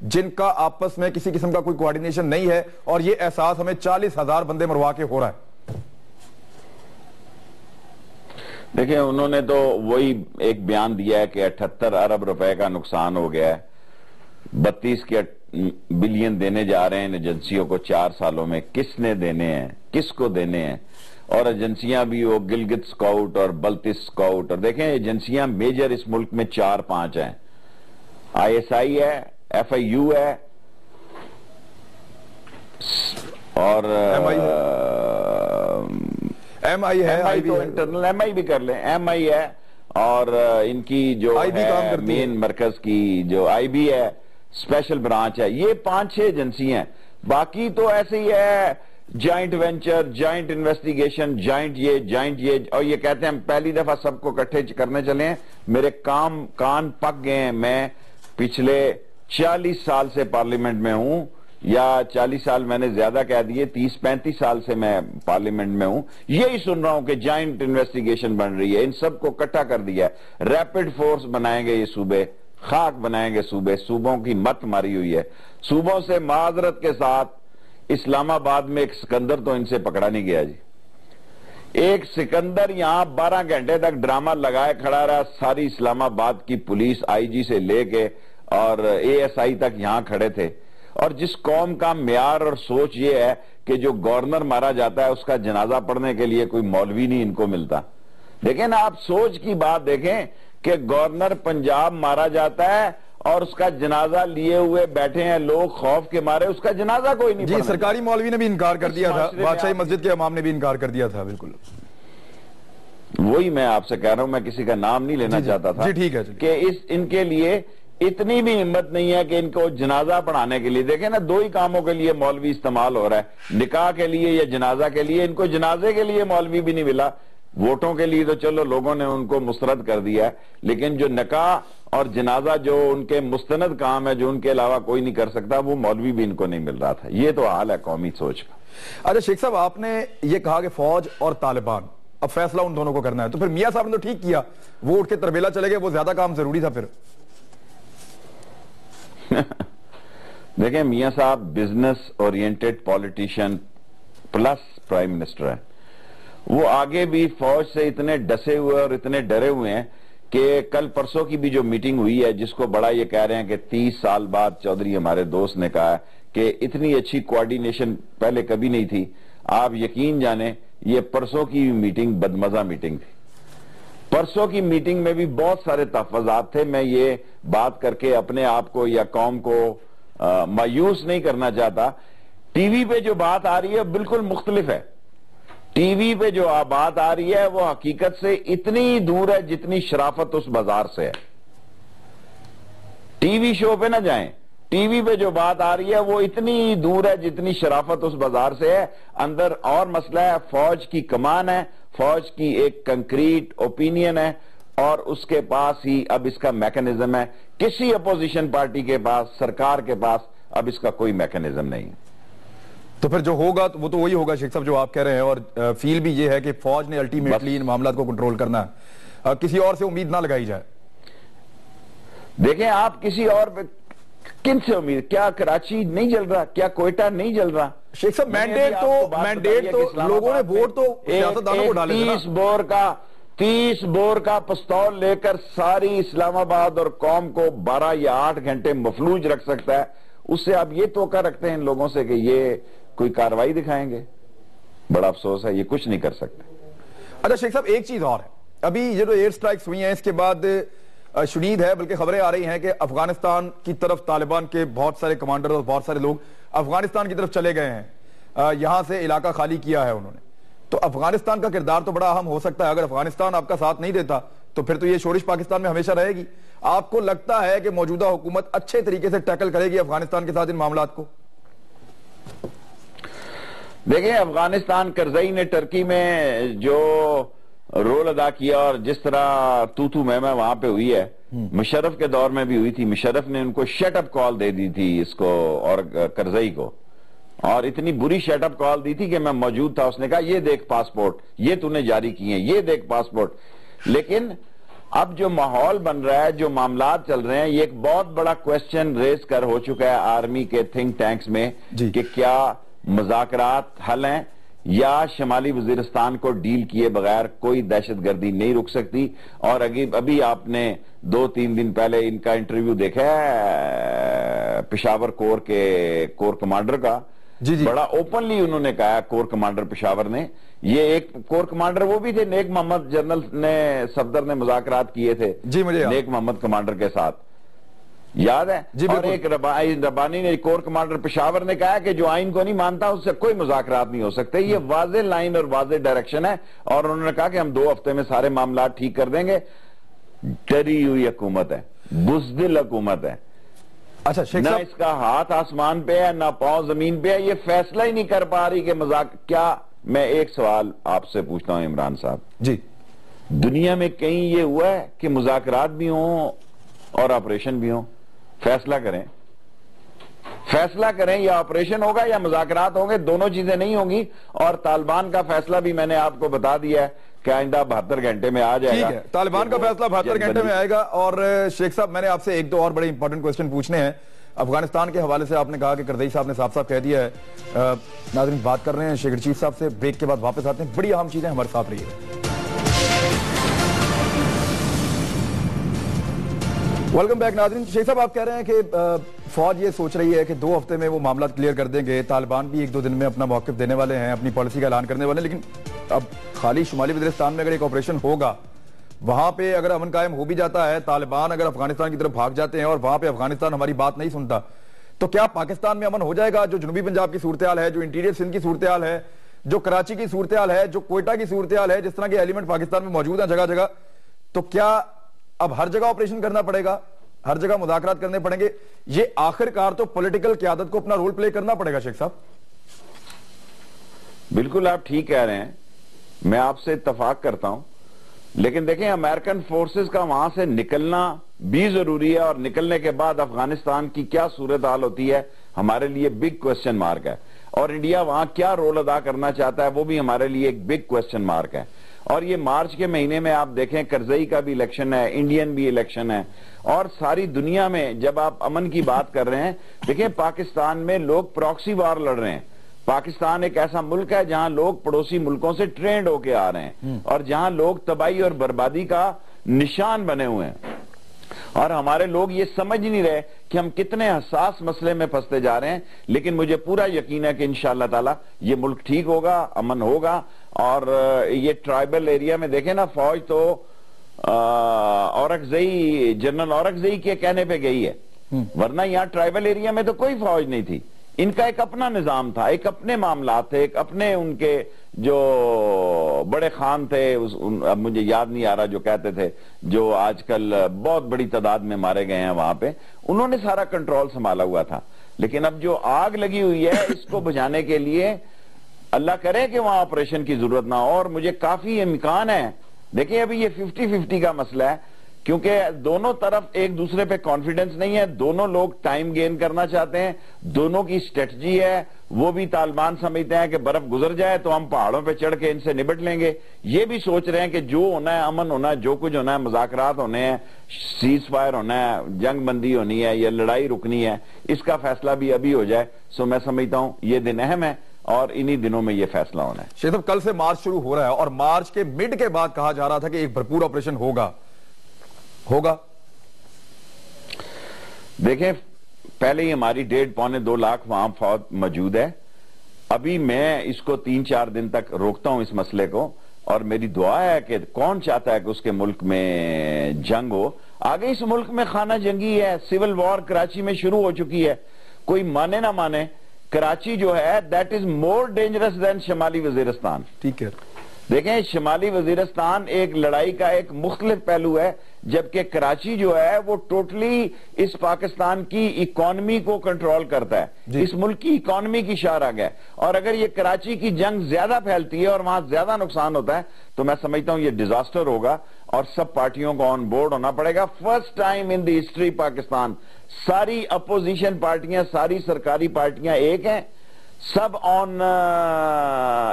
جن کا آپس میں کسی قسم کا کوئی کوارڈینیشن نہیں ہے، اور یہ احساس ہمیں 40,000 بندے مروا کے ہو رہا ہے؟ دیکھیں انہوں نے تو وہی ایک بیان دیا ہے کہ 78 ارب روپے کا نقصان ہو گیا ہے، 32 بلین دینے جا رہے ہیں ایجنسیوں کو 4 سالوں میں. کس نے دینے ہیں، کس کو دینے ہیں؟ اور ایجنسیاں بھی وہ گلگت سکاؤٹ اور بلتس سکاؤٹ، اور دیکھیں ایجنسیاں میجر اس ملک میں 4-5 ہیں. ISI ہے، FIU ہے، اور MI ہے، تو انٹرنل MI بھی کر لیں، MI ہے، اور ان کی جو مین مرکز کی جو IB ہے، اسپیشل برانچ ہے. یہ 5-6 ایجنسی ہیں. باقی تو ایسے ہی ہے، joint venture, joint investigation, joint یہ، اور یہ کہتے ہیں ہم پہلی دفعہ سب کو اکٹھے کرنے چلے ہیں. میرے کان پک گئے ہیں. میں پچھلے 40 سال سے پارلیمنٹ میں ہوں، یا 40 سال میں نے زیادہ کہہ دیے، 30-35 سال سے میں پارلیمنٹ میں ہوں، یہی سن رہا ہوں کہ جوائنٹ انویسٹیگیشن بن رہی ہے. ان سب کو اکٹھا کر دیا ہے، ریپڈ فورس بنائیں گے، یہ صوبے خاک بنائیں گے. صوبوں کی مت ماری ہوئی ہے. صوبوں سے معذرت کے ساتھ اسلام آباد میں ایک سکندر تو ان سے پکڑا نہیں گیا جی. ایک سکندر یہاں 12 گھنٹے تک ڈرامہ لگائے کھڑا رہا. ساری اسلام آباد کی پولیس IG سے لے کے اور ASI تک یہاں کھڑے تھے. اور جس قوم کا معیار اور سوچ یہ ہے کہ جو گورنر مارا جاتا ہے اس کا جنازہ پڑھنے کے لیے کوئی مولوی نہیں ان کو ملتا. لیکن آپ سوچ کی بات دیکھیں کہ گورنر پنجاب مارا جاتا ہے اور اس کا جنازہ لیے ہوئے بیٹھے ہیں لوگ خوف کے مارے، اس کا جنازہ کوئی نہیں پڑھنا. جی سرکاری مولوی نے بھی انکار کر دیا تھا، بادشاہی مسجد کے امام نے بھی انکار کر دیا تھا. بالکل وہی میں آپ سے کہہ رہا ہوں، میں کسی کا نام نہیں لینا چاہتا تھا. جی ٹھیک ہے کہ ان کے لیے اتنی بھی ہمت نہیں ہے کہ ان کو جنازہ پڑھانے کے لیے، دیکھیں نا 2 ہی کاموں کے لیے مولوی استعمال ہو رہا ہے، نکاح کے لیے یا جنازہ کے لیے. ان کو جنازے کے لیے مولوی بھی نہیں ملا. ووٹوں کے لیے تو چلو لوگوں نے ان کو مسترد کر دیا ہے، لیکن جو نکاح اور جنازہ جو ان کے مستند کام ہے، جو ان کے علاوہ کوئی نہیں کر سکتا، وہ مولوی بھی ان کو نہیں مل رہا تھا. یہ تو حال ہے قومی سوچ کا. اچھا شیخ صاحب، آپ نے یہ کہا کہ فوج اور طالبان، اب فیصلہ ان دونوں کو کرنا ہے، تو پھر میاں صاحب نے تو ٹھیک کیا، وہ اٹھ کے تربیلا چلے گئے، وہ زیادہ کام ضروری تھا. پھر دیکھیں میاں صاحب business oriented politician plus prime minister ہے. وہ آگے بھی فوج سے اتنے ڈسے ہوئے اور اتنے ڈرے ہوئے ہیں کہ کل پرسوں کی بھی جو میٹنگ ہوئی ہے، جس کو بڑا یہ کہہ رہے ہیں کہ 30 سال بعد چودھری ہمارے دوست نے کہا کہ اتنی اچھی کوارڈینیشن پہلے کبھی نہیں تھی. آپ یقین جانیں یہ پرسوں کی میٹنگ بدمزہ میٹنگ تھی. پرسوں کی میٹنگ میں بھی بہت سارے تحفظات تھے. میں یہ بات کر کے اپنے آپ کو یا قوم کو مایوس نہیں کرنا چاہتا. ٹی وی پہ جو بات آ رہی ہے بالکل مختلف ہے. ٹی وی پہ جو بات آ رہی ہے وہ حقیقت سے اتنی دور ہے جتنی شرافت اس بازار سے ہے. ٹی وی شو پہ نہ جائیں. ٹی وی پہ جو بات آ رہی ہے وہ اتنی دور ہے جتنی شرافت اس بازار سے ہے. اندر اور مسئلہ ہے، فوج کی کمان ہے، فوج کی ایک کنکریٹ اوپینین ہے، اور اس کے پاس ہی اب اس کا میکنزم ہے. کسی اپوزیشن پارٹی کے پاس، سرکار کے پاس اب اس کا کوئی میکنزم نہیں. تو پھر جو ہوگا وہ تو وہی ہوگا شیخ صاحب جو آپ کہہ رہے ہیں، اور فیل بھی یہ ہے کہ فوج نے الٹیمیٹلی ان معاملات کو کنٹرول کرنا ہے، کسی اور سے امید نہ لگائی جائے. دیکھیں آپ کسی اور کن سے امید؟ کیا کراچی نہیں جل رہا؟ کیا کوئٹہ نہیں جل رہا؟ شیخ صاحب مینڈیٹ تو لوگوں نے ووٹ تو سیاستدانوں کو ڈالے تھے نا. 30 بور کا پستول لے کر ساری اسلام آباد اور قوم کو 12 یا 8 گھنٹے مفلوج رکھ سکتا ہے. اس سے آپ یہ توقع رکھتے ہیں ان لوگوں سے کہ یہ کوئی کاروائی دکھائیں گے؟ بڑا افسوس ہے، یہ کچھ نہیں کر سکتے. اچھا شیخ صاحب ایک چیز اور ہے، ابھی یہ جو ایئر سٹرائکس ہوئی ہیں اس کے بعد شدید ہے، بلکہ خبریں آ رہی ہیں کہ افغانستان کی طرف طالبان کے بہت سارے کمانڈر اور بہت سارے لوگ افغانستان کی طرف چلے گئے ہیں، یہاں سے علاقہ خالی کیا ہے انہوں نے. تو افغانستان کا کردار تو بڑا اہم ہو سکتا ہے. اگر افغانستان آپ کا ساتھ نہیں دیتا تو پھر تو یہ شورش پاکستان میں ہمیشہ رہے گی. آپ کو لگتا ہے کہ موجودہ حکومت اچھے طریقے سے ٹیکل کرے گی افغانستان کے ساتھ ان معاملات کو؟ دیکھیں افغانستان کرزئی نے ٹرکی میں جو رول ادا کیا اور جس طرح تو میں وہاں پہ ہوئی ہے، مشرف کے دور میں بھی ہوئی تھی. مشرف نے ان کو شٹ اپ کال دے دی تھی اس کو اور کرزئی کو، اور اتنی بری شٹ اپ کال دی تھی کہ میں موجود تھا. اس نے کہا یہ دیکھ پاسپورٹ، یہ تو نے جاری کیے ہیں، یہ دیکھ پاسپورٹ. لیکن اب جو ماحول بن رہا ہے, جو معاملات چل رہے ہیں, یہ ایک بہت بڑا کویسچن ریز کر ہو چکا ہے آرمی کے تھنک ٹینکس میں کہ کیا مذاکرات حل ہیں یا شمالی وزیرستان کو ڈیل کیے بغیر کوئی دہشت گردی نہیں رک سکتی. اور ابھی آپ نے 2-3 دن پہلے ان کا انٹرویو دیکھا ہے پشاور کور کمانڈر کا. بڑا اوپنلی انہوں نے کہا کور کمانڈر پشاور نے, یہ ایک کور کمانڈر وہ بھی تھے نیک محمد جنرل نے, صفدر نے مذاکرات کیے تھے نیک محمد کمانڈر کے ساتھ, یاد ہے. اور ایک ربانی نے, کور کمانڈر پشاور نے کہا کہ جو آئین کو نہیں مانتا اس سے کوئی مذاکرات نہیں ہو سکتے. یہ واضح لائن اور واضح ڈائریکشن ہے, اور انہوں نے کہا کہ ہم 2 ہفتے میں سارے معاملات ٹھیک کر دیں گے. ڈری ہوئی حکومت ہے, بزدل حکومت ہے. اچھا نہ اس کا ہاتھ آسمان پہ ہے, نہ پاؤں زمین پہ ہے, یہ فیصلہ ہی نہیں کر پا رہی کہ کیا. میں ایک سوال آپ سے پوچھتا ہوں عمران صاحب, جی دنیا میں کہیں یہ ہوا ہے کہ مذاکرات بھی ہوں اور آپریشن بھی ہوں؟ فیصلہ کریں یا آپریشن ہوگا یا مذاکرات ہوں گے, دونوں چیزیں نہیں ہوں گی. اور طالبان کا فیصلہ بھی میں نے آپ کو بتا دیا ہے کہ آئندہ 72 گھنٹے میں آ جائے گا. طالبان کا فیصلہ 72 گھنٹے میں آئے گا. اور شیخ صاحب, میں نے آپ سے 1-2 اور بڑے امپورٹنٹ کوسچن پوچھنے ہیں. افغانستان کے حوالے سے آپ نے کہا کہ کرزئی صاحب نے صاف کہہ دیا ہے. ناظرین بات کر رہے ہیں شیخ رشید صاحب سے, بریک کے بعد واپس آتے ہیں. بڑی اہم چیزیں ہمارے ساتھ رہی ہے. ویلکم بیک ناظرین. شیخ صاحب آپ کہہ رہے ہیں کہ فوج یہ سوچ رہی ہے کہ 2 ہفتے میں وہ معاملات کلیئر کر دیں گے. طالبان بھی 1-2 دن میں اپنا موقف دینے والے ہیں, اپنی پالیسی کا اعلان کرنے والے ہیں. لیکن اب خالی شمالی وزیرستان میں اگر ایک آپریشن ہوگا, وہاں پہ اگر امن قائم ہو بھی جاتا ہے, طالبان اگر افغانستان کی طرف بھاگ جاتے ہیں اور وہاں پہ افغانستان ہماری بات نہیں سنتا, تو کیا پاکستان میں امن ہو جائے گا؟ جو جنوبی پنجاب کی صورتحال ہے, جو انٹیریئر سندھ کی صورتحال ہے, جو کراچی کی صورتحال ہے, جو کوئٹہ کی صورتحال ہے, جس طرح کے ایلیمنٹ پاکستان میں موجود ہیں جگہ جگہ, تو کیا اب ہر جگہ آپریشن کرنا پڑے گا, ہر جگہ مذاکرات کرنے پڑیں گے؟ یہ آخر کار تو پولیٹیکل قیادت کو اپنا رول پلے کرنا پڑے گا. شیخ صاحب بالکل آپ ٹھیک کہہ رہے ہیں, میں آپ سے اتفاق کرتا ہوں. لیکن دیکھیں امریکن فورسز کا وہاں سے نکلنا بھی ضروری ہے, اور نکلنے کے بعد افغانستان کی کیا صورتحال ہوتی ہے ہمارے لیے بگ کوسچن مارک ہے. اور انڈیا وہاں کیا رول ادا کرنا چاہتا ہے وہ بھی ہمارے لیے ایک بگ کوسچن مارک ہے. اور یہ مارچ کے مہینے میں آپ دیکھیں کرزئی کا بھی الیکشن ہے, انڈین بھی الیکشن ہے, اور ساری دنیا میں جب آپ امن کی بات کر رہے ہیں, دیکھیں پاکستان میں لوگ پراکسی وار لڑ رہے ہیں. پاکستان ایک ایسا ملک ہے جہاں لوگ پڑوسی ملکوں سے ٹرینڈ ہو کے آ رہے ہیں, اور جہاں لوگ تباہی اور بربادی کا نشان بنے ہوئے ہیں. اور ہمارے لوگ یہ سمجھ نہیں رہے کہ ہم کتنے حساس مسئلے میں پھنستے جا رہے ہیں. لیکن مجھے پورا یقین ہے کہ انشاءاللہ تعالی یہ ملک ٹھیک ہوگا, امن ہوگا. اور یہ ٹرائبل ایریا میں دیکھیں نا, فوج تو اورکزئی, جنرل اورکزئی کے کہنے پہ گئی ہے, ورنہ یہاں ٹرائبل ایریا میں تو کوئی فوج نہیں تھی. ان کا ایک اپنا نظام تھا, ایک اپنے معاملات تھے, ایک اپنے ان کے جو بڑے خان تھے, اب مجھے یاد نہیں آ رہا, جو کہتے تھے, جو آج کل بہت بڑی تعداد میں مارے گئے ہیں وہاں پہ, انہوں نے سارا کنٹرول سنبھالا ہوا تھا. لیکن اب جو آگ لگی ہوئی ہے اس کو بجھانے کے لیے اللہ کرے کہ وہاں آپریشن کی ضرورت نہ ہو. اور مجھے کافی امکان ہے, دیکھیں ابھی یہ 50-50 کا مسئلہ ہے, کیونکہ دونوں طرف ایک دوسرے پہ کانفیڈنس نہیں ہے. دونوں لوگ ٹائم گین کرنا چاہتے ہیں, دونوں کی اسٹریٹجی ہے. وہ بھی طالبان سمجھتے ہیں کہ برف گزر جائے تو ہم پہاڑوں پہ چڑھ کے ان سے نبٹ لیں گے. یہ بھی سوچ رہے ہیں کہ جو ہونا ہے امن ہونا ہے, جو کچھ ہونا ہے مذاکرات ہونے ہیں, سیز فائر ہونا ہے, جنگ بندی ہونی ہے یا لڑائی رکنی ہے, اس کا فیصلہ بھی ابھی ہو جائے. سو میں سمجھتا ہوں یہ دن اہم ہے, اور انہی دنوں میں یہ فیصلہ ہونا ہے. شیخ صاحب کل سے مارچ شروع ہو رہا ہے, اور مارچ کے مڈ کے بعد کہا جا رہا تھا کہ ایک بھرپور آپریشن ہوگا. دیکھیں پہلے ہی ہماری 1.5-2 لاکھ وہاں فوج موجود ہے. ابھی میں اس کو 3-4 دن تک روکتا ہوں اس مسئلے کو, اور میری دعا ہے کہ کون چاہتا ہے کہ اس کے ملک میں جنگ ہو. آگے اس ملک میں خانہ جنگی ہے, سول وار کراچی میں شروع ہو چکی ہے. کوئی مانے نہ مانے, کراچی جو ہے دیٹ از مور ڈینجرس دین شمالی وزیرستان. ٹھیک ہے, دیکھیں شمالی وزیرستان ایک لڑائی کا ایک مختلف پہلو ہے, جبکہ کراچی جو ہے وہ ٹوٹلی اس پاکستان کی اکانومی کو کنٹرول کرتا ہے. اس ملک کی اکانومی کی شاہراہ ہے. اور اگر یہ کراچی کی جنگ زیادہ پھیلتی ہے اور وہاں زیادہ نقصان ہوتا ہے تو میں سمجھتا ہوں یہ ڈیزاسٹر ہوگا, اور سب پارٹیوں کو آن بورڈ ہونا پڑے گا. First time in the history Pakistan ساری اپوزیشن پارٹیاں, ساری سرکاری پارٹیاں ایک ہیں, سب آن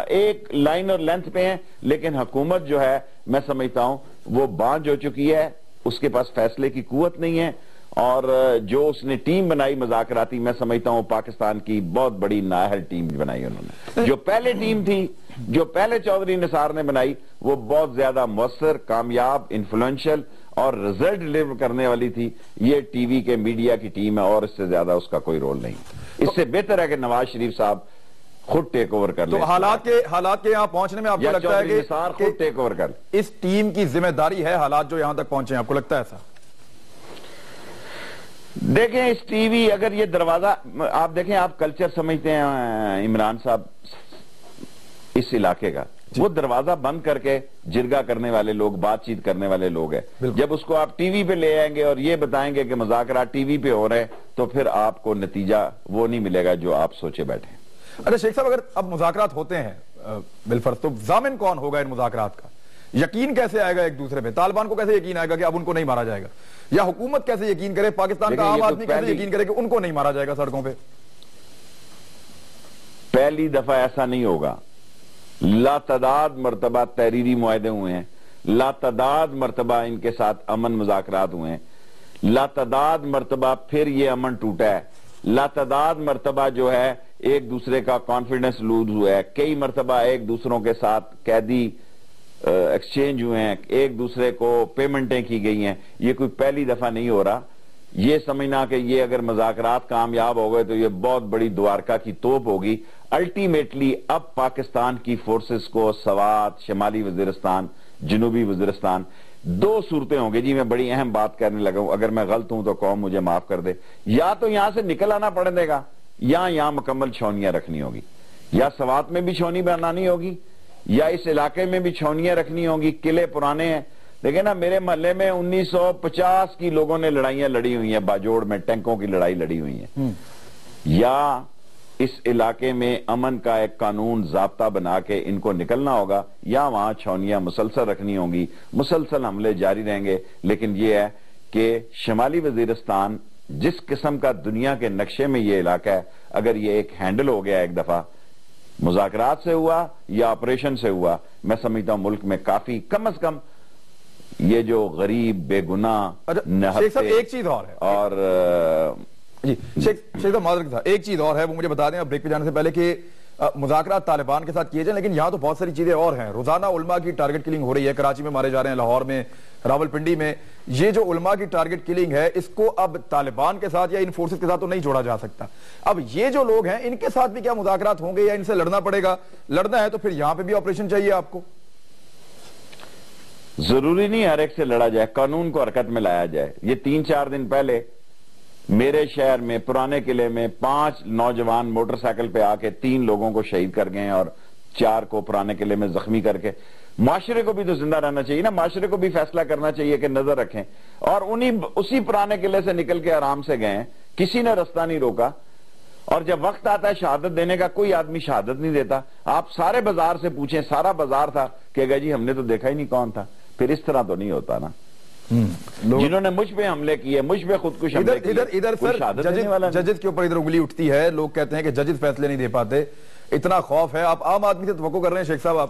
ایک لائن اور لینتھ پہ ہیں. لیکن حکومت جو ہے میں سمجھتا ہوں وہ بانجھ ہو چکی ہے، اس کے پاس فیصلے کی قوت نہیں ہے، اور جو اس نے ٹیم بنائی مذاکراتی، میں سمجھتا ہوں پاکستان کی بہت بڑی نااہل ٹیم بنائی انہوں نے۔ جو پہلے ٹیم تھی، جو پہلے چودھری نثار نے بنائی، وہ بہت زیادہ مؤثر، کامیاب، انفلوئنشل اور رزلٹ ڈیلیور کرنے والی تھی۔ یہ ٹی وی کے میڈیا کی ٹیم ہے، اور اس سے زیادہ اس کا کوئی رول نہیں۔ اس سے بہتر ہے کہ نواز شریف صاحب خود ٹیک اوور کر لیں۔ تو حالات کے یہاں پہنچنے میں آپ کو لگتا ہے کہ خود ٹیک اوور کر اس ٹیم کی ذمہ داری ہے حالات جو یہاں تک پہنچے ہیں؟ آپ کو لگتا ہے ایسا؟ دیکھیں اس ٹی وی، اگر یہ دروازہ آپ دیکھیں، آپ کلچر سمجھتے ہیں عمران صاحب اس علاقے کا، وہ دروازہ بند کر کے جرگہ کرنے والے لوگ، بات چیت کرنے والے لوگ ہیں۔ جب اس کو آپ ٹی وی پہ لے آئیں گے اور یہ بتائیں گے کہ مذاکرات ٹی وی پہ ہو رہے ہیں، تو پھر آپ کو نتیجہ وہ نہیں ملے گا جو آپ سوچے بیٹھے ہیں۔ اچھا شیخ صاحب، اگر اب مذاکرات ہوتے ہیں بالفرض، تو ضامن کون ہوگا ان مذاکرات کا؟ یقین کیسے آئے گا ایک دوسرے پہ؟ طالبان کو کیسے یقین آئے گا کہ اب ان کو نہیں مارا جائے گا؟ یا حکومت کیسے یقین کرے، پاکستان کا عام آدمی کیسے یقین کرے کہ ان کو نہیں مارا جائے گا سڑکوں پہ؟ پہلی دفعہ ایسا نہیں ہوگا۔ لاتعداد مرتبہ تحریری معاہدے ہوئے ہیں، لاتعداد مرتبہ ان کے ساتھ امن مذاکرات ہوئے ہیں، لاتعداد مرتبہ پھر یہ امن ٹوٹا ہے، لاتعداد مرتبہ جو ہے ایک دوسرے کا کانفیڈنس لوز ہوا ہے، کئی مرتبہ ایک دوسروں کے ساتھ قیدی ایکسچینج ہوئے ہیں، ایک دوسرے کو پیمنٹیں کی گئی ہیں۔ یہ کوئی پہلی دفعہ نہیں ہو رہا۔ یہ سمجھنا کہ یہ اگر مذاکرات کامیاب ہو گئے تو یہ بہت بڑی دوارکا کی توپ ہوگی۔ الٹیمیٹلی اب پاکستان کی فورسز کو سوات، شمالی وزیرستان، جنوبی وزیرستان، دو صورتیں ہوں گی۔ جی میں بڑی اہم بات کرنے لگا ہوں، اگر میں غلط ہوں تو قوم مجھے معاف کر دے۔ یا تو یہاں سے نکل آنا پڑے گا، یا یہاں مکمل چھونیاں رکھنی ہوگی، یا سوات میں بھی چھونی بنانی ہوگی، یا اس علاقے میں بھی چھونیاں رکھنی ہوگی۔ قلعے پرانے ہیں، دیکھیں نا میرے محلے میں 1950 کی لوگوں نے لڑائیاں لڑی ہوئی ہیں، باجوڑ میں ٹینکوں کی لڑائی لڑی ہوئی ہیں۔ یا اس علاقے میں امن کا ایک قانون ضابطہ بنا کے ان کو نکلنا ہوگا، یا وہاں چھونیاں مسلسل رکھنی ہوں گی، مسلسل حملے جاری رہیں گے۔ لیکن یہ ہے کہ شمالی وزیرستان جس قسم کا دنیا کے نقشے میں یہ علاقہ ہے، اگر یہ ایک ہینڈل ہو گیا ایک دفعہ، مذاکرات سے ہوا یا آپریشن سے ہوا، میں سمجھتا ہوں ملک میں کافی کم از کم یہ جو غریب بے گناہ نہتے ایک چیز اور ہے، اور جی شیخ صاحب معذرت تھا، ایک چیز اور ہے وہ مجھے بتا دیں اب بریک پہ جانے سے پہلے کہ مذاکرات طالبان کے ساتھ کیے جائیں، لیکن یہاں تو بہت ساری چیزیں اور ہیں۔ روزانہ علماء کی ٹارگٹ کلنگ ہو رہی ہے، کراچی میں مارے جا رہے ہیں، لاہور میں، راولپنڈی میں۔ یہ جو علماء کی ٹارگٹ کلنگ ہے، اس کو اب طالبان کے ساتھ یا ان فورسز کے ساتھ تو نہیں جوڑا جا سکتا۔ اب یہ جو لوگ ہیں ان کے ساتھ بھی کیا مذاکرات ہوں گے یا ان سے لڑنا پڑے گا؟ لڑنا ہے تو پھر یہاں پہ بھی آپریشن چاہیے آپ کو؟ ضروری نہیں ہر ایک سے لڑا جائے، قانون کو حرکت میں لایا جائے۔ یہ 3-4 دن پہلے میرے شہر میں پرانے قلعے میں 5 نوجوان موٹر سائیکل پہ آ کے 3 لوگوں کو شہید کر گئے اور 4 کو پرانے قلعے میں زخمی کر کے۔ معاشرے کو بھی تو زندہ رہنا چاہیے نا، معاشرے کو بھی فیصلہ کرنا چاہیے کہ نظر رکھیں۔ اور اسی پرانے قلعے سے نکل کے آرام سے گئے، کسی نے رستہ نہیں روکا۔ اور جب وقت آتا ہے شہادت دینے کا، کوئی آدمی شہادت نہیں دیتا۔ آپ سارے بازار سے پوچھیں، سارا بازار تھا کہ جی ہم نے تو دیکھا ہی نہیں کون تھا۔ پھر اس طرح تو نہیں ہوتا نا۔ جنہوں نے مجھ پہ حملے کیے، مجھ پہ خودکش حملے کیے، ادھر سر ججز کے اوپر ادھر انگلی اٹھتی ہے، لوگ کہتے ہیں کہ ججز فیصلے نہیں دے پاتے، اتنا خوف ہے۔ آپ عام آدمی سے توقع کر رہے ہیں شیخ صاحب آپ؟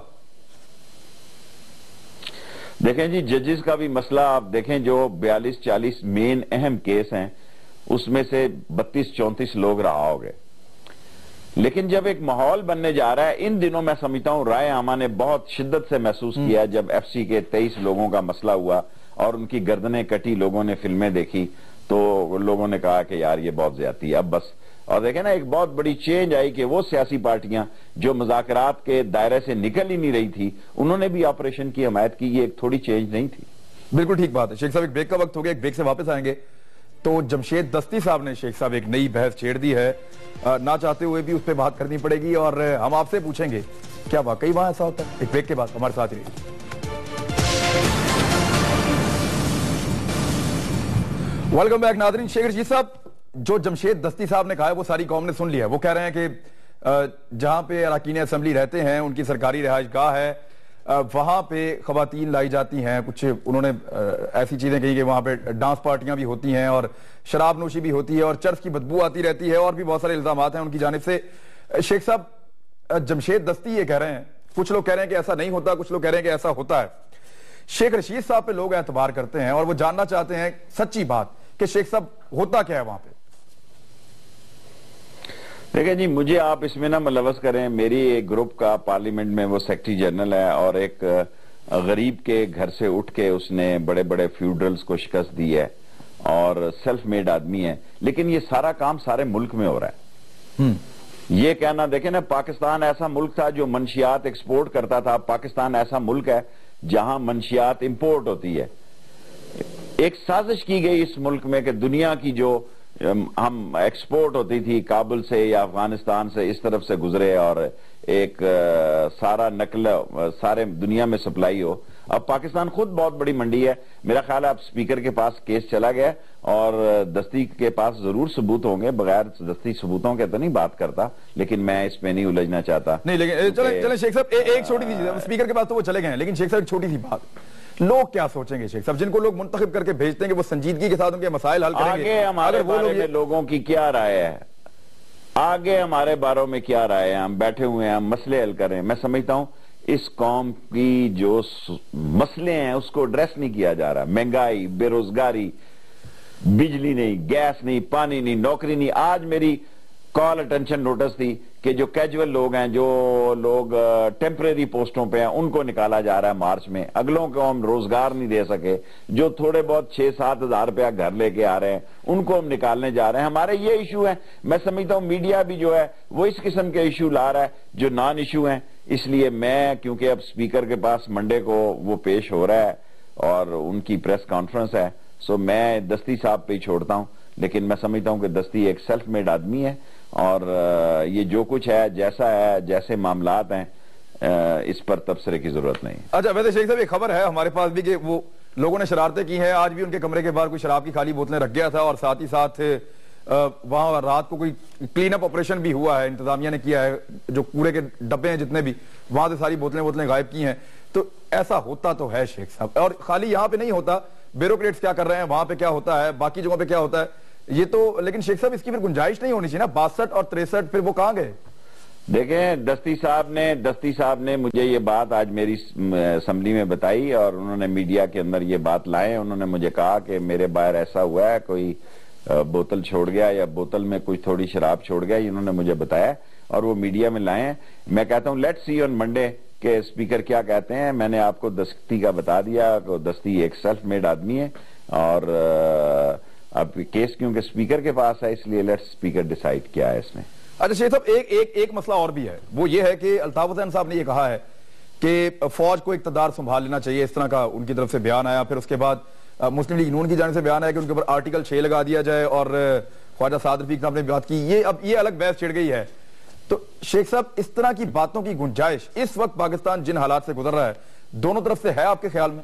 دیکھیں جی ججز کا بھی مسئلہ آپ دیکھیں، جو 42-40 مین اہم کیس ہیں اس میں سے 32-34 لوگ رہا ہو گئے۔ لیکن جب ایک ماحول بننے جا رہا ہے، ان دنوں میں سمجھتا ہوں رائے عامہ نے بہت شدت سے محسوس کیا جب ایف سی کے 23 لوگوں کا مسئلہ ہوا اور ان کی گردنیں کٹی، لوگوں نے فلمیں دیکھی تو لوگوں نے کہا کہ یار یہ بہت زیادتی ہے اب بس۔ اور دیکھیں نا ایک بہت بڑی چینج آئی کہ وہ سیاسی پارٹیاں جو مذاکرات کے دائرے سے نکل ہی نہیں رہی تھی، انہوں نے بھی آپریشن کی حمایت کی۔ یہ ایک تھوڑی چینج نہیں تھی؟ بالکل ٹھیک بات ہے شیخ صاحب، ایک بریک کا وقت ہو گیا، ایک بریک سے واپس آئیں گے۔ تو جمشید دستی صاحب نے شیخ صاحب ایک نئی بحث چھیڑ دی ہے، نہ چاہتے ہوئے بھی اس پہ بات کرنی پڑے گی، اور ہم آپ سے پوچھیں گے کیا واقعی وہاں ایسا ہوتا ہے؟ ایک بریک کے بعد ہمارے ساتھ ہی رہیے۔ ویلکم بیک ناظرین۔ شیخ رشید صاحب، جو جمشید دستی صاحب نے کہا ہے وہ ساری قوم نے سن لیا ہے۔ وہ کہہ رہے ہیں کہ جہاں پہ اراکین اسمبلی رہتے ہیں، ان کی سرکاری رہائش گاہ ہے، وہاں پہ خواتین لائی جاتی ہیں، کچھ انہوں نے ایسی چیزیں کہی کہ وہاں پہ ڈانس پارٹیاں بھی ہوتی ہیں اور شراب نوشی بھی ہوتی ہے اور چرس کی بدبو آتی رہتی ہے، اور بھی بہت سارے الزامات ہیں ان کی جانب سے۔ شیخ صاحب، جمشید دستی یہ کہہ رہے ہیں، کچھ لوگ کہہ رہے ہیں کہ ایسا نہیں ہوتا، کچھ لوگ کہہ رہے ہیں کہ ایسا ہوتا ہے۔ شیخ رشید صاحب پہ لوگ اعتبار کرتے ہیں اور وہ جاننا چاہتے ہیں سچی بات کہ شیخ صاحب ہوتا کیا ہے وہاں پہ. دیکھیں جی، مجھے آپ اس میں نہ ملوث کریں. میری ایک گروپ کا پارلیمنٹ میں وہ سیکرٹری جنرل ہے اور ایک غریب کے گھر سے اٹھ کے اس نے بڑے بڑے فیوڈلز کو شکست دی ہے اور سیلف میڈ آدمی ہے. لیکن یہ سارا کام سارے ملک میں ہو رہا ہے. یہ کہنا، دیکھیں نا، پاکستان ایسا ملک تھا جو منشیات ایکسپورٹ کرتا تھا. پاکستان ایسا ملک ہے جہاں منشیات امپورٹ ہوتی ہے. ایک سازش کی گئی اس ملک میں کہ دنیا کی جو ہم ایکسپورٹ ہوتی تھی کابل سے یا افغانستان سے، اس طرف سے گزرے اور ایک سارا نقل سارے دنیا میں سپلائی ہو. اب پاکستان خود بہت بڑی منڈی ہے. میرا خیال ہے اب اسپیکر کے پاس کیس چلا گیا اور دستی کے پاس ضرور ثبوت ہوں گے. بغیر دستی ثبوتوں کے تو نہیں بات کرتا، لیکن میں اس پہ نہیں الجھنا چاہتا. نہیں، لیکن چلیں شیخ صاحب ایک چھوٹی سی چیز، اسپیکر کے پاس تو وہ چلے گئے ہیں، لیکن شیخ صاحب ایک چھوٹی سی بات، لوگ کیا سوچیں گے شیخ صاحب جن کو لوگ منتخب کر کے بھیجتے ہیں کہ وہ سنجیدگی کے ساتھ ان کے مسائل حل کریں گے؟ آگے ہمارے بارے میں لوگوں کی کیا رائے ہے، آگے ہمارے باروں میں کیا رائے ہے، ہم بیٹھے ہوئے ہیں، ہم مسئلے حل کریں. میں سمجھتا ہوں اس قوم کی جو مسئلے ہیں اس کو ایڈریس نہیں کیا جا رہا. مہنگائی، بے روزگاری، بجلی نہیں، گیس نہیں، پانی نہیں، نوکری نہیں. آج میری کال اٹینشن نوٹس تھی کہ جو کیجول لوگ ہیں، جو لوگ ٹیمپریری پوسٹوں پہ ہیں، ان کو نکالا جا رہا ہے مارچ میں. اگلوں کو ہم روزگار نہیں دے سکے. جو تھوڑے بہت 6-7 ہزار روپیہ گھر لے کے آ رہے ہیں ان کو ہم نکالنے جا رہے ہیں. ہمارے یہ ایشو ہیں. میں سمجھتا ہوں میڈیا بھی جو ہے وہ اس قسم کے ایشو لا رہا ہے جو نان ایشو ہیں. اس لیے میں، کیونکہ اب اسپیکر کے پاس منڈے کو وہ پیش ہو رہا ہے اور ان کی پریس کانفرنس ہے، سو میں دستی صاحب پہ ہی چھوڑتا ہوں. لیکن میں سمجھتا ہوں کہ دستی ایک سیلف میڈ آدمی ہے اور یہ جو کچھ ہے، جیسا ہے، جیسے معاملات ہیں، اس پر تبصرے کی ضرورت نہیں. اچھا، ویسے شیخ صاحب ایک خبر ہے ہمارے پاس بھی کہ وہ لوگوں نے شرارتیں کی ہیں. آج بھی ان کے کمرے کے باہر کوئی شراب کی خالی بوتلیں رکھ گیا تھا اور ساتھ ہی ساتھ وہاں رات کو کوئی کلین اپ آپریشن بھی ہوا ہے، انتظامیہ نے کیا ہے. جو کوڑے کے ڈبے ہیں جتنے بھی، وہاں سے ساری بوتلیں غائب کی ہیں. تو ایسا ہوتا تو ہے شیخ صاحب، اور خالی یہاں پہ نہیں ہوتا. بیوروکریٹس کیا کر رہے ہیں، وہاں پہ کیا ہوتا ہے، باقی جگہوں پہ کیا ہوتا ہے. یہ تو لیکن شیخ صاحب اس کی پھر گنجائش نہیں ہونی چاہیے نا. 62 اور 63 پھر وہ کہاں گئے؟ دیکھیں، دستی صاحب نے مجھے یہ بات آج میری اسمبلی میں بتائی اور انہوں نے میڈیا کے اندر یہ بات لائے. انہوں نے مجھے کہا کہ میرے باہر ایسا ہوا ہے، کوئی بوتل چھوڑ گیا یا بوتل میں کچھ تھوڑی شراب چھوڑ گیا. انہوں نے مجھے بتایا اور وہ میڈیا میں لائے ہیں. میں کہتا ہوں لیٹ سی آن منڈے کہ اسپیکر کیا کہتے ہیں. میں نے آپ کو دستی کا بتا دیا کہ دستی ایک سیلف میڈ آدمی ہے اور اب کیس کیونکہ اسپیکر کے پاس ہے اس لیے لیٹ اسپیکر ڈیسائیڈ کیا ہے اس میں. اچھا شیخ صاحب ایک مسئلہ اور بھی ہے، وہ یہ ہے کہ الطاف حسین صاحب نے یہ کہا ہے کہ فوج کو اقتدار سنبھال لینا چاہیے. اس طرح کا ان کی طرف سے بیان آیا. پھر اس کے بعد مسلم لیگ نون کی جانب سے بیان آیا کہ ان کے اوپر آرٹیکل 6 لگا دیا جائے اور خواجہ سعد رفیق صاحب نے بات کی. اب یہ الگ بحث چھڑ گئی ہے. تو شیخ صاحب اس طرح کی باتوں کی گنجائش اس وقت پاکستان جن حالات سے گزر رہا ہے دونوں طرف سے ہے آپ کے خیال میں؟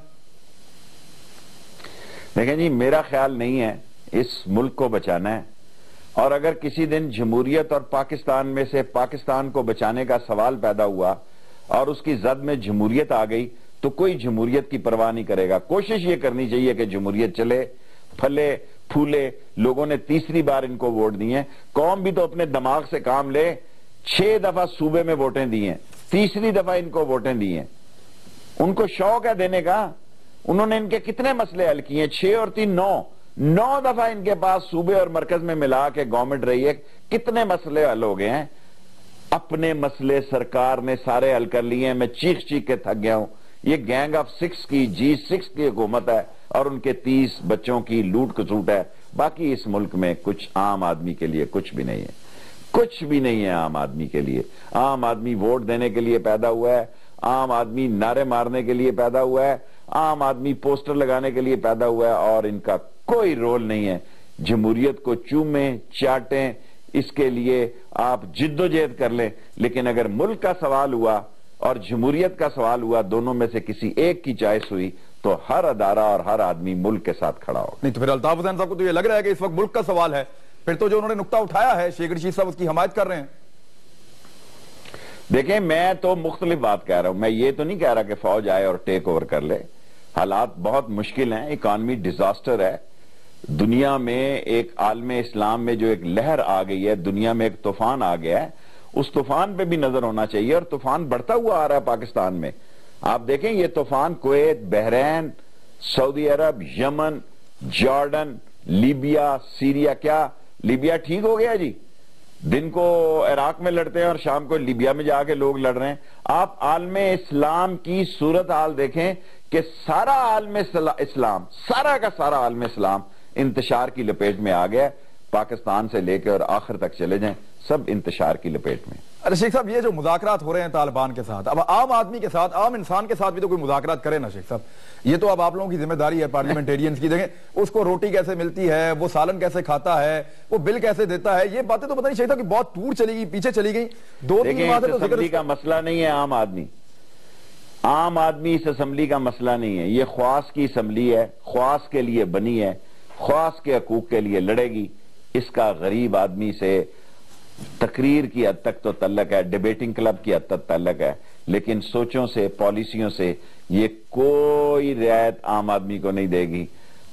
دیکھیں جی، میرا خیال نہیں ہے. اس ملک کو بچانا ہے اور اگر کسی دن جمہوریت اور پاکستان میں سے پاکستان کو بچانے کا سوال پیدا ہوا اور اس کی زد میں جمہوریت آ گئی تو کوئی جمہوریت کی پرواہ نہیں کرے گا. کوشش یہ کرنی چاہیے کہ جمہوریت چلے، پھلے پھولے. لوگوں نے تیسری بار ان کو ووٹ دیے. قوم بھی تو اپنے دماغ سے کام لے. 6 دفعہ صوبے میں ووٹیں دی ہیں، تیسری دفعہ ان کو ووٹیں دی ہیں. ان کو شوق ہے دینے کا. انہوں نے ان کے کتنے مسئلے حل کیے ہیں؟ 6 اور 3 9 دفعہ ان کے پاس صوبے اور مرکز میں ملا کے گورنمنٹ رہی ہے. کتنے مسئلے حل ہو گئے ہیں؟ اپنے مسئلے سرکار نے سارے حل کر لیے ہیں. میں چیخ کے تھک گیا ہوں. یہ گینگ آف 6 کی G6 کی حکومت ہے اور ان کے 30 بچوں کی لوٹ کسوٹ ہے. باقی اس ملک میں کچھ عام آدمی کے لیے کچھ بھی نہیں ہے. کچھ بھی نہیں ہے عام آدمی کے لیے. عام آدمی ووٹ دینے کے لیے پیدا ہوا ہے. عام آدمی نعرے مارنے کے لیے پیدا ہوا ہے. عام آدمی پوسٹر لگانے کے لیے پیدا ہوا ہے اور ان کا کوئی رول نہیں ہے. جمہوریت کو چومیں چاٹیں، اس کے لیے آپ جد و جہد کر لیں. لیکن اگر ملک کا سوال ہوا اور جمہوریت کا سوال ہوا، دونوں میں سے کسی ایک کی چوائس ہوئی تو ہر ادارہ اور ہر آدمی ملک کے ساتھ کھڑا ہوگا. نہیں تو پھر الطاف حسین صاحب کو تو یہ لگ رہا ہے کہ اس وقت ملک کا سوال ہے. پھر تو جو انہوں نے نقطہ اٹھایا ہے شیخ رشید صاحب اس کی حمایت کر رہے ہیں. دیکھیں، میں تو مختلف بات کہہ رہا ہوں. میں یہ تو نہیں کہہ رہا کہ فوج آئے اور ٹیک اوور کر لے. حالات بہت مشکل ہیں. اکانومی ڈیزاسٹر ہے. دنیا میں ایک عالم اسلام میں جو ایک لہر آ گئی ہے، دنیا میں ایک طوفان آ گیا ہے. اس طوفان پہ بھی نظر ہونا چاہیے اور طوفان بڑھتا ہوا آ رہا ہے پاکستان میں. آپ دیکھیں یہ طوفان کویت، بحرین، سعودی عرب، یمن، جارڈن، لیبیا، سیریا، کیا لیبیا ٹھیک ہو گیا جی؟ دن کو عراق میں لڑتے ہیں اور شام کو لیبیا میں جا کے لوگ لڑ رہے ہیں. آپ عالم اسلام کی صورتحال دیکھیں کہ سارا عالم اسلام، سارا کا سارا عالم اسلام انتشار کی لپیٹ میں آ گیا. پاکستان سے لے کے اور آخر تک چلے جائیں سب انتشار کی لپیٹ میں. ارے شیخ صاحب یہ جو مذاکرات ہو رہے ہیں طالبان کے ساتھ، اب عام آدمی کے ساتھ، عام انسان کے ساتھ بھی تو کوئی مذاکرات کرے نا شیخ صاحب. یہ تو اب آپ لوگوں کی ذمہ داری ہے پارلیمنٹیرینز کی. دیکھیں اس کو روٹی کیسے ملتی ہے، وہ سالن کیسے کھاتا ہے، وہ بل کیسے دیتا ہے، یہ باتیں تو پتہ نہیں شیخ صاحب کہ بہت دور چلی گئی، پیچھے چلی گئی. دو تین باتیں تو اسمبلی کا مسئلہ نہیں ہے. عام آدمی اس اسمبلی کا مسئلہ نہیں ہے. یہ خواص کی اسمبلی ہے، خواص کے لیے بنی ہے، خواص کے حقوق کے لیے لڑے گی. اس کا غریب آدمی سے تقریر کی حد تک تو تعلق ہے، ڈیبیٹنگ کلب کی حد تک تعلق ہے، لیکن سوچوں سے، پالیسیوں سے یہ کوئی رعایت عام آدمی کو نہیں دے گی.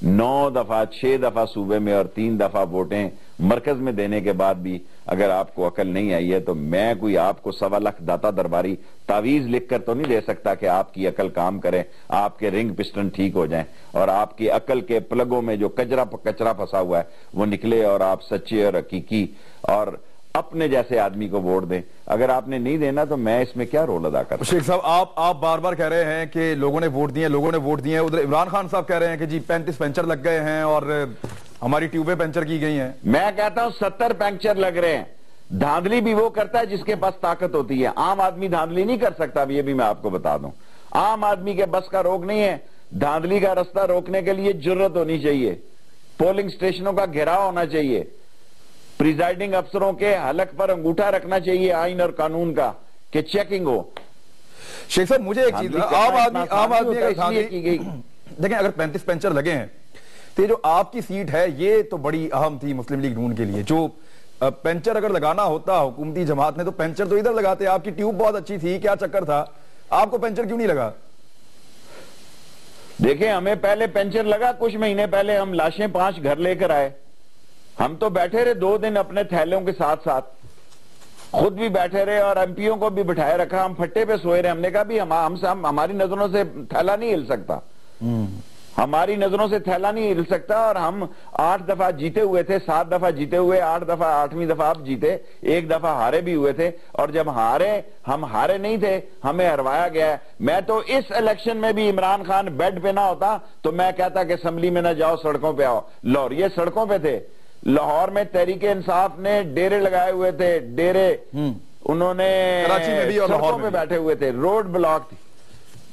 9 دفعہ 6 دفعہ صوبے میں اور 3 دفعہ ووٹیں مرکز میں دینے کے بعد بھی اگر آپ کو عقل نہیں آئی ہے تو میں کوئی آپ کو 1.25 لاکھ داتا درباری تعویذ لکھ کر تو نہیں دے سکتا کہ آپ کی عقل کام کرے، آپ کے رنگ پسٹن ٹھیک ہو جائیں اور آپ کی عقل کے پلگوں میں جو کچرا پھنسا ہوا ہے وہ نکلے اور آپ سچے اور حقیقی اور اپنے جیسے آدمی کو ووٹ دیں. اگر آپ نے نہیں دینا تو میں اس میں کیا رول ادا کرتا ہوں؟ شیخ صاحب آپ بار بار کہہ رہے ہیں کہ لوگوں نے ووٹ دیے، ادھر عمران خان صاحب کہہ رہے ہیں کہ جی 35 پنچر لگ گئے ہیں اور ہماری ٹیوبیں پنچر کی گئی ہیں. میں کہتا ہوں 70 پنچر لگ رہے ہیں. دھاندلی بھی وہ کرتا ہے جس کے پاس طاقت ہوتی ہے. عام آدمی دھاندلی نہیں کر سکتا. یہ بھی میں آپ کو بتا دوں، عام آدمی کے بس کا روک نہیں ہے. دھاندلی کا رستہ روکنے کے لیے جرت ہونی چاہیے، پولنگ سٹیشنوں کا گھیراؤ ہونا چاہیے، پریزائڈنگ افسروں کے حلق پر انگوٹھا رکھنا چاہیے آئین اور قانون کا کہ چیکنگ ہو. شیخ صاحب مجھے ایک چیز، عام آدمی دیکھیں اگر 35 پنچر لگے ہیں تو یہ جو آپ کی سیٹ ہے یہ تو بڑی اہم تھی مسلم لیگ نون کے لیے. جو پنچر اگر لگانا ہوتا حکومتی جماعت نے تو پنچر تو ادھر لگاتے. آپ کی ٹیوب بہت اچھی تھی، کیا چکر تھا، آپ کو پنچر کیوں نہیں لگا؟ دیکھیں ہمیں پہلے پنچر لگا، کچھ مہینے پہلے ہم لاشیں 5 گھر لے کر آئے. ہم تو بیٹھے رہے 2 دن اپنے تھیلوں کے ساتھ ساتھ، خود بھی بیٹھے رہے اور ایم پیوں کو بھی بٹھائے رکھا. ہم پھٹے پہ سوئے رہے. ہم نے کہا بھی ہماری نظروں سے تھیلا نہیں ہل سکتا، ہماری نظروں سے تھیلا نہیں ہل سکتا. اور ہم 8 دفعہ جیتے ہوئے تھے، 7 دفعہ جیتے ہوئے، 8 دفعہ 8ویں دفعہ آپ جیتے، 1 دفعہ ہارے بھی ہوئے تھے. اور جب ہم ہارے نہیں تھے، ہمیں ہروایا گیا ہے. میں تو اس الیکشن میں بھی عمران خان بیڈ پہ نہ ہوتا تو میں کہتا کہ اسمبلی میں نہ جاؤ، سڑکوں پہ آؤ. لاہور یہ سڑکوں پہ تھے. لاہور میں تحریک انصاف نے ڈیرے لگائے ہوئے تھے، ڈیرے انہوں نے کراچی میں بھی اور لاہور سڑکوں پہ بیٹھے ہوئے تھے، روڈ بلاک تھی.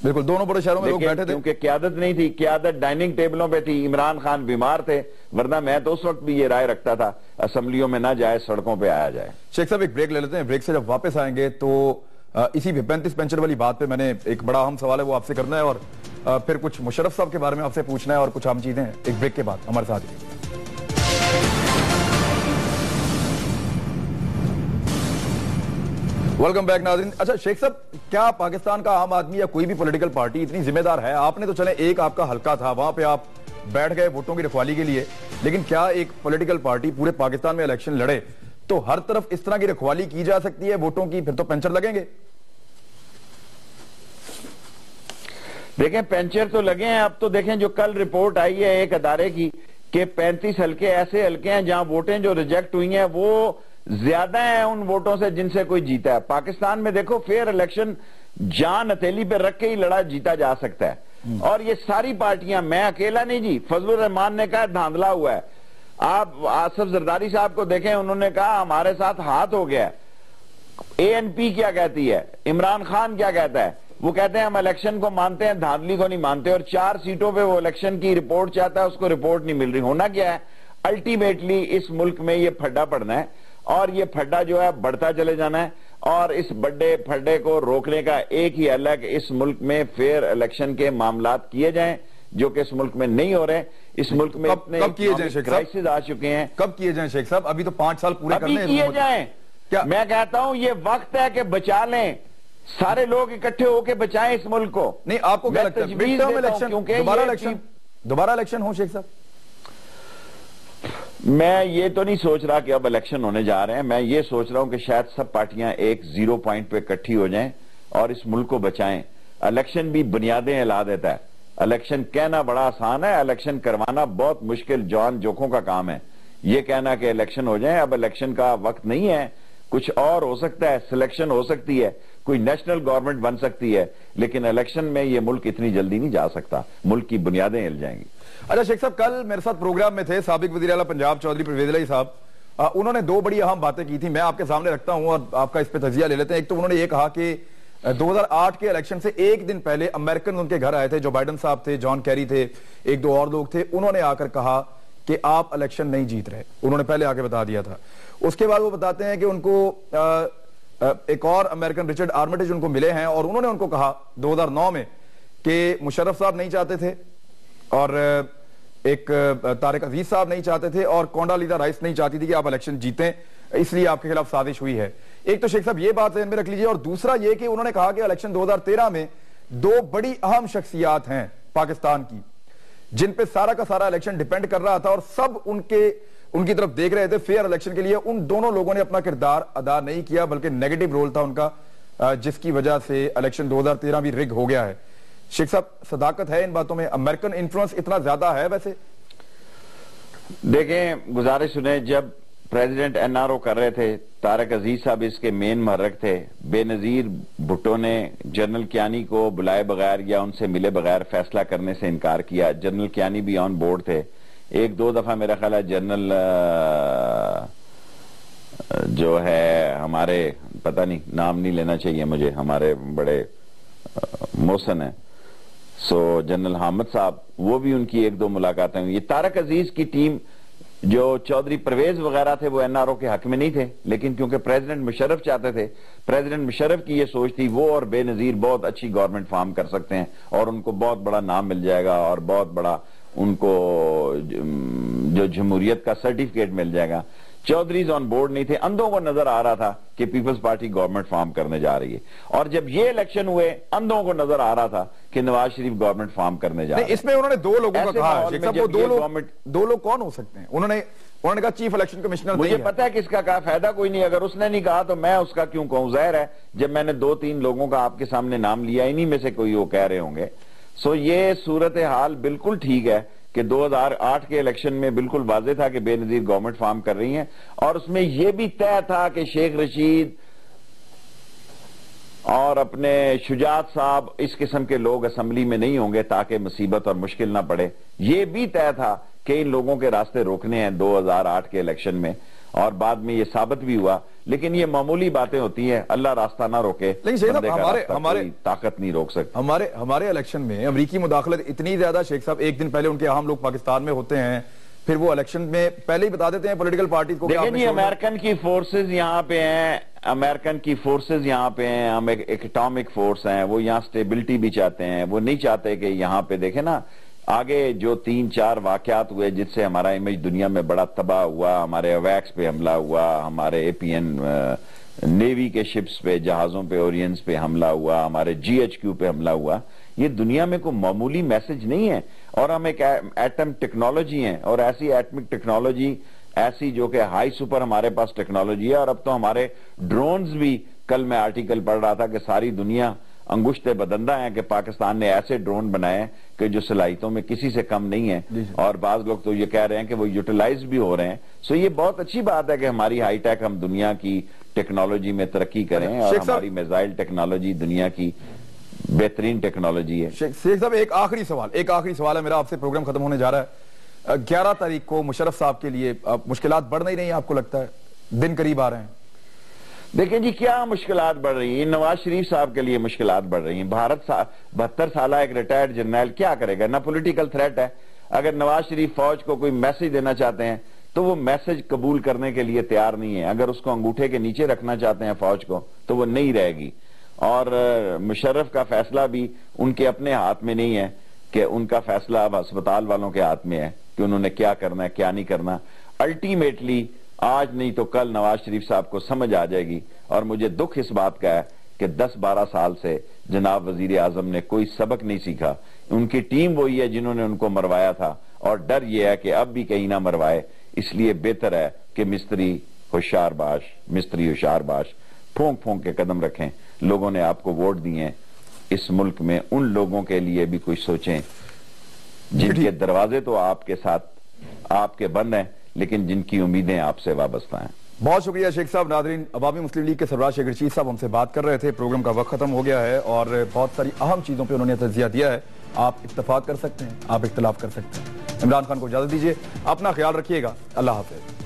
بالکل دونوں بڑے شہروں میں لوگ بیٹھے تھے کیونکہ قیادت نہیں تھی، قیادت ڈائننگ ٹیبلوں پہ تھی. عمران خان بیمار تھے، ورنہ میں تو اس وقت بھی یہ رائے رکھتا تھا اسمبلیوں میں نہ جائے، سڑکوں پہ آیا جائے. شیخ صاحب ایک بریک لے لیتے ہیں. بریک سے جب واپس آئیں گے تو اسی 35 پنچر والی بات پہ میں نے ایک بڑا اہم سوال ہے وہ آپ سے کرنا ہے اور پھر کچھ مشرف صاحب کے بارے میں آپ سے پوچھنا ہے اور کچھ اہم چیزیں ہیں. ایک بریک کے بعد ہمارے ساتھ ہی. ویلکم بیک ناظرین. اچھا شیخ صاحب کیا پاکستان کا عام آدمی یا کوئی بھی پولیٹیکل پارٹی اتنی ذمہ دار ہے؟ آپ نے تو چلے ایک آپ کا حلقہ تھا وہاں پہ آپ بیٹھ گئے ووٹوں کی رکھوالی کے لیے، لیکن کیا ایک پولیٹیکل پارٹی پورے پاکستان میں الیکشن لڑے تو ہر طرف اس طرح کی رکھوالی کی جا سکتی ہے ووٹوں کی؟ پھر تو پنچر لگیں گے. دیکھیں پنچر تو لگے ہیں. اب تو دیکھیں جو کل رپورٹ آئی ہے ایک ادارے کی کہ 35 حلقے ایسے حلقے ہیں جہاں ووٹیں جو ریجیکٹ ہوئی ہیں وہ زیادہ ہیں ان ووٹوں سے جن سے کوئی جیتا ہے. پاکستان میں دیکھو فیئر الیکشن جان ہتھیلی پہ رکھ کے ہی لڑا جیتا جا سکتا ہے. اور یہ ساری پارٹیاں، میں اکیلا نہیں جی، فضل الرحمان نے کہا دھاندلا ہوا ہے. آپ آصف زرداری صاحب کو دیکھیں، انہوں نے کہا ہمارے ساتھ ہاتھ ہو گیا. اے این پی کیا کہتی ہے، عمران خان کیا کہتا ہے؟ وہ کہتے ہیں ہم الیکشن کو مانتے ہیں، دھاندلی کو نہیں مانتے. اور 4 سیٹوں پہ وہ الیکشن کی رپورٹ چاہتا ہے، اس کو رپورٹ نہیں مل رہی. ہونا کیا ہے؟ الٹیمیٹلی اس ملک میں یہ پھڈا پڑنا ہے اور یہ پھڈا جو ہے بڑھتا چلے جانا ہے. اور اس بڑے پھڈے کو روکنے کا ایک ہی حل ہے کہ اس ملک میں فیئر الیکشن کے معاملات کیے جائیں، جو کہ اس ملک میں نہیں ہو رہے. اس ملک میں کب کیے جائیں شیخ کرائسس آ چکے ہیں. کب کیے جائیں شیخ صاحب؟ ابھی تو 5 سال پورے کرنے ہیں. ابھی کیے جائیں. میں کہتا ہوں یہ وقت ہے کہ بچا لیں، سارے لوگ اکٹھے ہو کے بچائیں اس ملک کو. نہیں آپ کو کیا لگتا ہے دوبارہ الیکشن ہو شیخ صاحب؟ میں یہ تو نہیں سوچ رہا کہ اب الیکشن ہونے جا رہے ہیں. میں یہ سوچ رہا ہوں کہ شاید سب پارٹیاں ایک 0 پوائنٹ پہ اکٹھی ہو جائیں اور اس ملک کو بچائیں. الیکشن بھی بنیادیں ہلا دیتا ہے. الیکشن کہنا بڑا آسان ہے, الیکشن کروانا بہت مشکل جان جوکھوں کا کام ہے. یہ کہنا کہ الیکشن ہو جائیں, اب الیکشن کا وقت نہیں ہے, کچھ اور ہو سکتا ہے, سلیکشن ہو سکتی ہے, کوئی نیشنل گورنمنٹ بن سکتی ہے, لیکن الیکشن میں یہ ملک اتنی جلدی نہیں جا سکتا, ملک کی بنیادیں ہل جائیں گی. اچھا شیخ صاحب, کل میرے ساتھ پروگرام میں تھے سابق وزیر اعلیٰ پنجاب چودھری پرویز الہی صاحب. انہوں نے دو بڑی اہم باتیں کی تھی, میں آپ کے سامنے رکھتا ہوں اور آپ کا اس پہ تجزیہ لے لیتے ہیں. ایک تو انہوں نے یہ کہا کہ 2008 کے الیکشن سے ایک دن پہلے امریکن ان کے گھر آئے تھے, جو بائیڈن صاحب تھے, جان کیری تھے, ایک دو اور لوگ تھے. انہوں نے آ کر کہا کہ آپ الیکشن نہیں جیت رہے, انہوں نے پہلے آ کے بتا دیا تھا. اس کے بعد وہ بتاتے ہیں کہ ان کو ایک اور امریکن رچرڈ آرمیٹیج ان کو ملے ہیں, اور انہوں نے ان کو کہا 2009 میں کہ مشرف صاحب نہیں چاہتے تھے, اور ایک طارق عزیز صاحب نہیں چاہتے تھے, اور کونڈالیزا رائس نہیں چاہتی تھی کہ آپ الیکشن جیتیں, اس لیے آپ کے خلاف سازش ہوئی ہے. ایک تو شیخ صاحب یہ بات ذہن میں رکھ لیجئے, اور دوسرا یہ کہ انہوں نے کہا کہ الیکشن 2013 میں دو بڑی اہم شخصیات ہیں پاکستان کی, جن پہ سارا کا سارا الیکشن ڈیپینڈ کر رہا تھا, اور سب ان کی طرف دیکھ رہے تھے فیئر الیکشن کے لیے. ان دونوں لوگوں نے اپنا کردار ادا نہیں کیا, بلکہ نیگیٹو رول تھا ان کا, جس کی وجہ سے الیکشن 2013 بھی رگ ہو گیا ہے. شیخ صاحب, صداقت ہے ان باتوں میں؟ امریکن انفلوئنس اتنا زیادہ ہے ویسے؟ دیکھیں, گزارش سنیں, جب پریزیڈنٹ این آر او کر رہے تھے, طارق عزیز صاحب اس کے مین محرک تھے. بے نظیر بھٹو نے جنرل کیانی کو بلائے بغیر یا ان سے ملے بغیر فیصلہ کرنے سے انکار کیا. جنرل کیانی بھی آن بورڈ تھے. ایک دو دفعہ میرا خیال ہے جنرل جو ہے ہمارے, پتہ نہیں نام نہیں لینا چاہیے مجھے, ہمارے بڑے محسن ہیں, سو جنرل حامد صاحب, وہ بھی ان کی ایک دو ملاقاتیں ہوئی. یہ طارق عزیز کی ٹیم جو چودھری پرویز وغیرہ تھے وہ این آر او کے حق میں نہیں تھے, لیکن کیونکہ پریزیڈنٹ مشرف چاہتے تھے, پریزیڈنٹ مشرف کی یہ سوچ تھی وہ اور بے نظیر بہت اچھی گورنمنٹ فارم کر سکتے ہیں, اور ان کو بہت بڑا نام مل جائے گا, اور بہت بڑا ان کو جو جمہوریت کا سرٹیفکیٹ مل جائے گا. چودھریز آن بورڈ نہیں تھے. اندھوں کو نظر آ رہا تھا کہ پیپلز پارٹی گورنمنٹ فارم کرنے جا رہی ہے, اور جب یہ الیکشن ہوئے اندھوں کو نظر آ رہا تھا کہ نواز شریف گورنمنٹ فارم کرنے جا رہا ہے. اس میں انہوں نے دو لوگوں کا کہا, وہ دو لوگ کون ہو سکتے ہیں؟ انہوں نے کہا چیف الیکشن کمشنر. مجھے پتا ہے کس کا فائدہ کوئی نہیں, اگر اس نے نہیں کہا تو میں اس کا کیوں کہوں. ظاہر ہے جب میں نے دو تین لوگوں کا آپ کے سامنے نام لیا, انہی میں سے کوئی وہ کہہ رہے ہوں گے. سو یہ صورتحال بالکل ٹھیک ہے کہ 2008 کے الیکشن میں بالکل واضح تھا کہ بے نظیر گورنمنٹ فارم کر رہی ہیں, اور اس میں یہ بھی طے تھا کہ شیخ رشید اور اپنے شجاعت صاحب اس قسم کے لوگ اسمبلی میں نہیں ہوں گے تاکہ مصیبت اور مشکل نہ پڑے. یہ بھی طے تھا کہ ان لوگوں کے راستے روکنے ہیں 2008 کے الیکشن میں, اور بعد میں یہ ثابت بھی ہوا. لیکن یہ معمولی باتیں ہوتی ہیں, اللہ راستہ نہ روکے, بندے کا راستہ کوئی طاقت نہیں روک سکتی. ہمارے الیکشن میں امریکی مداخلت اتنی زیادہ, شیخ صاحب ایک دن پہلے ان کے اہم لوگ پاکستان میں ہوتے ہیں, پھر وہ الیکشن میں پہلے ہی بتا دیتے ہیں پولیٹیکل پارٹیز کو. دیکھیں جی, امریکن کی فورسز یہاں پہ ہیں, امریکن کی فورسز یہاں پہ ہیں, ہم ایک اٹامک فورس ہیں, وہ یہاں سٹیبلٹی بھی چاہتے ہیں. وہ نہیں چاہتے کہ یہاں پہ دیکھیں نا آگے جو 3-4 واقعات ہوئے جس سے ہمارا امیج دنیا میں بڑا تباہ ہوا, ہمارے اویکس پہ حملہ ہوا, ہمارے اے پی این نیوی کے شپس پہ, جہازوں پہ, اورینز پہ حملہ ہوا, ہمارے جی ایچ کیو پہ حملہ ہوا. یہ دنیا میں کوئی معمولی میسج نہیں ہے, اور ہم ایک ایٹم ٹیکنالوجی ہیں, اور ایسی ایٹمک ٹیکنالوجی ایسی جو کہ ہائی سپر ہمارے پاس ٹیکنالوجی ہے. اور اب تو ہمارے ڈرونز بھی, کل میں آرٹیکل پڑھ رہا تھا کہ ساری دنیا انگشت بدندہ ہیں کہ پاکستان نے ایسے ڈرون بنائے ہیں کہ جو صلاحیتوں میں کسی سے کم نہیں ہیں, اور بعض لوگ تو یہ کہہ رہے ہیں کہ وہ یوٹیلائز بھی ہو رہے ہیں. سو یہ بہت اچھی بات ہے کہ ہماری ہائی ٹیک, ہم دنیا کی ٹیکنالوجی میں ترقی کریں, اور ہماری میزائل ٹیکنالوجی دنیا کی بہترین ٹیکنالوجی ہے. شیخ صاحب ایک آخری سوال ہے میرا آپ سے, پروگرام ختم ہونے جا رہا ہے. 11 تاریخ کو مشرف صاحب کے لیے مشکلات بڑھ نہیں رہی ہیں آپ کو لگتا ہے؟ دن قریب آ رہے ہیں. دیکھیں جی, کیا مشکلات بڑھ رہی ہیں؟ نواز شریف صاحب کے لیے مشکلات بڑھ رہی ہیں. بھارت 72 سالہ ایک ریٹائرڈ جرنیل کیا کرے گا؟ نہ پولیٹیکل تھریٹ ہے. اگر نواز شریف فوج کو کوئی میسج دینا چاہتے ہیں تو وہ میسج قبول کرنے کے لیے تیار نہیں ہے. اگر اس کو انگوٹھے کے نیچے رکھنا چاہتے ہیں فوج کو تو وہ نہیں رہے گی. اور مشرف کا فیصلہ بھی ان کے اپنے ہاتھ میں نہیں ہے, کہ ان کا فیصلہ اب ہسپتال والوں کے ہاتھ میں ہے کہ انہوں نے کیا کرنا ہے کیا نہیں کرنا. الٹیمیٹلی آج نہیں تو کل نواز شریف صاحب کو سمجھ آ جائے گی. اور مجھے دکھ اس بات کا ہے کہ 10-12 سال سے جناب وزیر اعظم نے کوئی سبق نہیں سیکھا. ان کی ٹیم وہی ہے جنہوں نے ان کو مروایا تھا, اور ڈر یہ ہے کہ اب بھی کہیں نہ مروائے. اس لیے بہتر ہے کہ مستری ہوشیار باش, پھونک پھونک کے قدم رکھیں. لوگوں نے آپ کو ووٹ دیے ہیں, اس ملک میں ان لوگوں کے لیے بھی کچھ سوچیں جن کے دروازے تو آپ کے ساتھ آپ کے بند ہیں لیکن جن کی امیدیں آپ سے وابستہ ہیں. بہت شکریہ شیخ صاحب. ناظرین، عوامی مسلم لیگ کے سربراہ شیخ رشید صاحب ہم سے بات کر رہے تھے. پروگرام کا وقت ختم ہو گیا ہے اور بہت ساری اہم چیزوں پہ انہوں نے تجزیہ دیا ہے. آپ اتفاق کر سکتے ہیں، آپ اختلاف کر سکتے ہیں. عمران خان کو اجازت دیجیے. اپنا خیال رکھیے گا. اللہ حافظ.